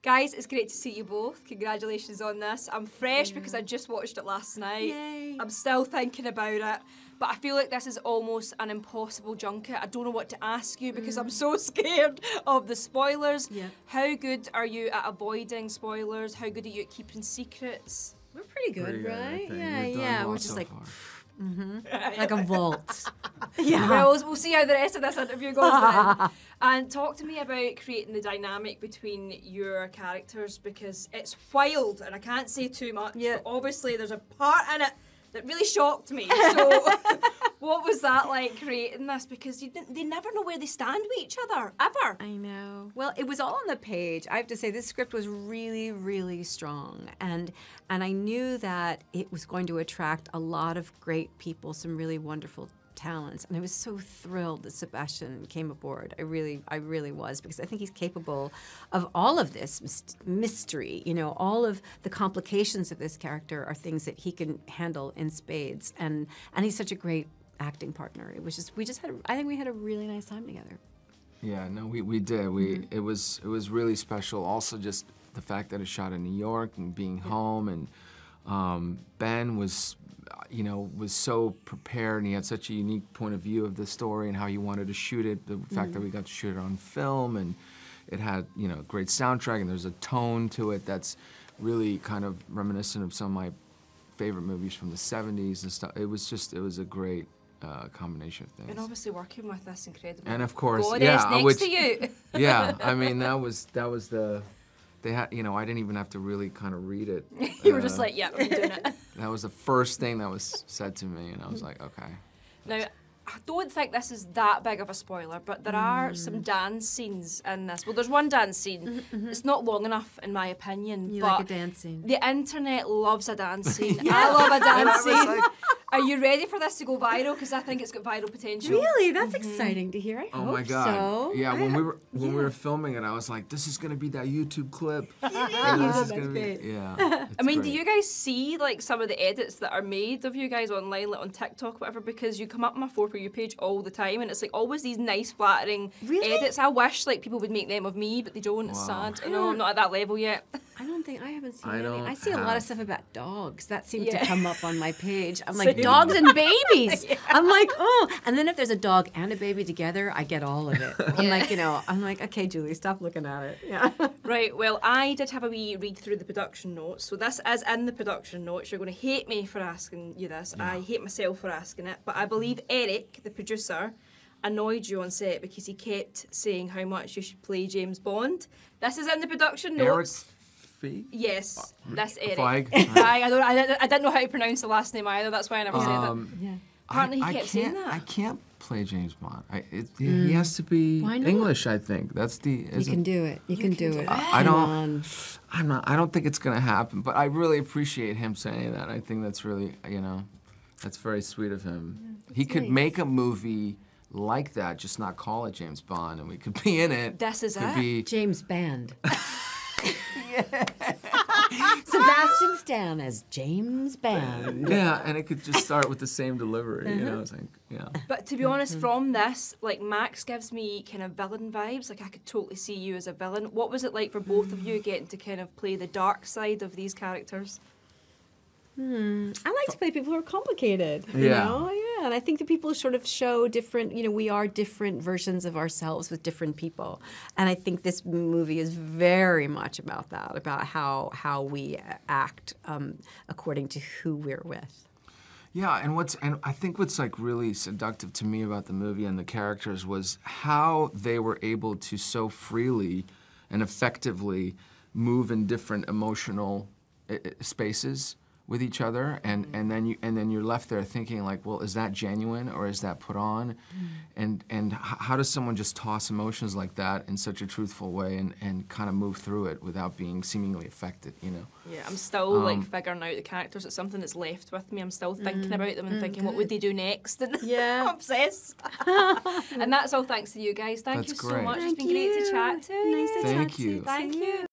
Guys, it's great to see you both. Congratulations on this. I'm fresh because I just watched it last night. Yay. I'm still thinking about it. But I feel like this is almost an impossible junket. I don't know what to ask you because I'm so scared of the spoilers. Yeah. How good are you at avoiding spoilers? How good are you at keeping secrets? We're pretty good, Pretty good, I right? think. Yeah, We've done yeah. well We're just so like, far. like a vault. Yeah. Well, we'll see how the rest of this interview goes then. And talk to me about creating the dynamic between your characters because it's wild and I can't say too much. Yeah. But obviously there's a part in it that really shocked me. So what was that like creating this? Because they never know where they stand with each other, ever. I know. Well, it was all on the page. I have to say, this script was really, really strong. And I knew that it was going to attract a lot of great people, some really wonderful talents. And I was so thrilled that Sebastian came aboard. I really was, because I think he's capable of all of this mystery. You know, all of the complications of this character are things that he can handle in spades. And he's such a great acting partner. It was just, I think we had a really nice time together. Yeah, no, we did. It was really special. Also, just the fact that it shot in New York and being home, and Ben was, you know, was so prepared, and he had such a unique point of view of the story and how he wanted to shoot it. The fact that we got to shoot it on film, and it had, you know, great soundtrack, and there's a tone to it that's really kind of reminiscent of some of my favorite movies from the '70s and stuff. It was a great combination of things. And obviously working with this incredible And of course, goddess next to you. Yeah, I mean that was the. They had, you know, I didn't even have to really kind of read it. You were just like, yeah, I'm doing it. That was the first thing that was said to me, and I was like, okay. Now, I don't think this is that big of a spoiler, but there are some dance scenes in this. Well, there's one dance scene. It's not long enough, in my opinion. You but like a dance scene. The internet loves a dance scene. I love a dance scene. Are you ready for this to go viral? Because I think it's got viral potential. Really? That's exciting to hear. I Oh hope my God! so. Yeah, when we were filming it, I was like, this is gonna be that YouTube clip. That's great. Yeah. I mean, do you guys see like some of the edits that are made of you guys online, like on TikTok, whatever? Because you come up on my For You page all the time, and it's like always these nice, flattering edits. I wish like people would make them of me, but they don't. It's sad. I know I'm not at that level yet. I haven't seen I any. don't I see a lot of stuff about dogs. That seems to Yeah. come up on my page. I'm like, dogs and babies. I'm like, oh. And then if there's a dog and a baby together, I get all of it. I'm like, you know, okay, Julie, stop looking at it. Yeah. Right, well, I did have a wee read through the production notes. So this is in the production notes. You're going to hate me for asking you this. Yeah. I hate myself for asking it. But I believe Eric, the producer, annoyed you on set because he kept saying how much you should play James Bond. This is in the production notes. Eric Fee? Yes, that's Eric. Feig? I didn't know how to pronounce the last name either. That's why I never said it. Yeah. Apparently he kept saying that. I can't play James Bond. He has to be English, I think. That's the. You can do it. You can do it. I don't. I don't think it's gonna happen. But I really appreciate him saying that. I think that's really, you know, that's very sweet of him. He could make a movie like that, just not call it James Bond, and we could be in it. This is could it. be James Band. Sebastian Stan as James Band. Yeah, and it could just start with the same delivery, you know. It's like, yeah. But to be honest, from this, like Max gives me kind of villain vibes. Like I could totally see you as a villain. What was it like for both of you getting to kind of play the dark side of these characters? I like to play people who are complicated. You Yeah. know? Yeah, and I think that people sort of show different, you know, we are different versions of ourselves with different people. And I think this movie is very much about that, about how we act according to who we're with. Yeah, and I think what's like really seductive to me about the movie and the characters was how they were able to so freely and effectively move in different emotional spaces with each other, and then you're left there thinking like, well, is that genuine or is that put on? And how does someone just toss emotions like that in such a truthful way and kind of move through it without being seemingly affected, you know? Yeah, I'm still like figuring out the characters. It's something that's left with me. I'm still thinking about them and thinking, what would they do next? And Yeah. I'm obsessed. And that's all thanks to you guys. Thank That's you so great. much. It's been great to chat to you. Nice to Thank chat to you. Thank you.